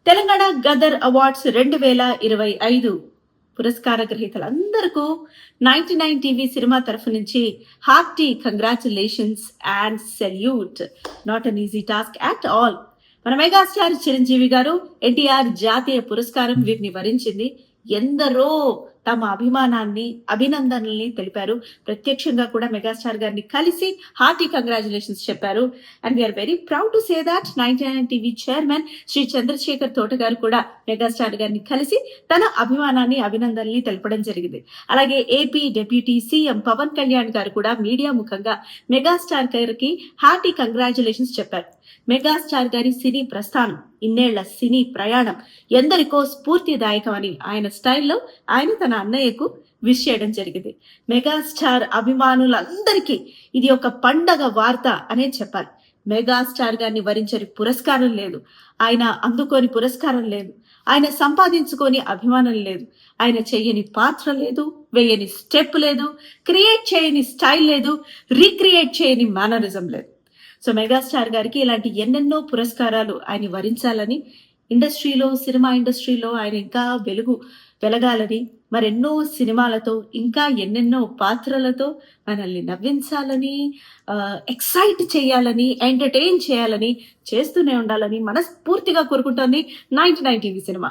Telangana Gaddar awards 2025 పురస్కార గ్రహీతలందరికీ 99 TV cinema తరఫు నుంచి hearty congratulations and salute. Not an easy task at all. మన megastar Chiranjeevi గారు ఎన్టీఆర్ జాతీయ పురస్కారం వీరిని వరించింది. ఎందరో తమ అభిమానాన్ని అభినందనల్ని తెలిపారు. ప్రత్యక్షంగా కూడా మెగాస్టార్ గారిని కలిసి హార్టీ కంగ్రాచులేషన్స్ చెప్పారు. And we are very proud to say that 99 TV chairman Shri Chandrashekar Thota garu కూడా మెగాస్టార్ గారిని కలిసి తన అభిమానాన్ని అభినందనల్ని తెలపడం జరిగింది. అలాగే AP deputy CM Pawan Kalyan garu కూడా మీడియా ముఖంగా మెగాస్టార్ గారికి హార్టీ కంగ్రాచులేషన్స్ చెప్పారు. మెగాస్టార్ గారి సినీ ప్రస్థానం, ఇన్నేళ్ల సినీ ప్రయాణం ఎందరికో స్ఫూర్తిదాయకమని ఆయన స్టైల్లో ఆయన తన అన్నయ్యకు విష్ చేయడం జరిగింది. మెగాస్టార్ అభిమానులందరికీ ఇది ఒక పండగ వార్త అనే చెప్పాలి. మెగాస్టార్ గారిని వరించని పురస్కారం లేదు, ఆయన అందుకోని పురస్కారం లేదు, ఆయన సంపాదించుకొని అభిమానం లేదు, ఆయన చెయ్యని పాత్ర లేదు, వేయని స్టెప్ లేదు, క్రియేట్ చేయని స్టైల్ లేదు, రీక్రియేట్ చేయని మేనరిజం లేదు. సో మెగాస్టార్ గారికి ఇలాంటి ఎన్నెన్నో పురస్కారాలు ఆయన వరించాలని, ఇండస్ట్రీలో సినిమా ఇండస్ట్రీలో ఆయన ఇంకా వెలగాలని, మరెన్నో సినిమాలతో ఇంకా ఎన్నెన్నో పాత్రలతో మనల్ని నవ్వించాలని, ఎక్సైట్ చేయాలని, ఎంటర్టైన్ చేయాలని, చేస్తూనే ఉండాలని మనస్ఫూర్తిగా కోరుకుంటోంది 99 టీవీ సినిమా.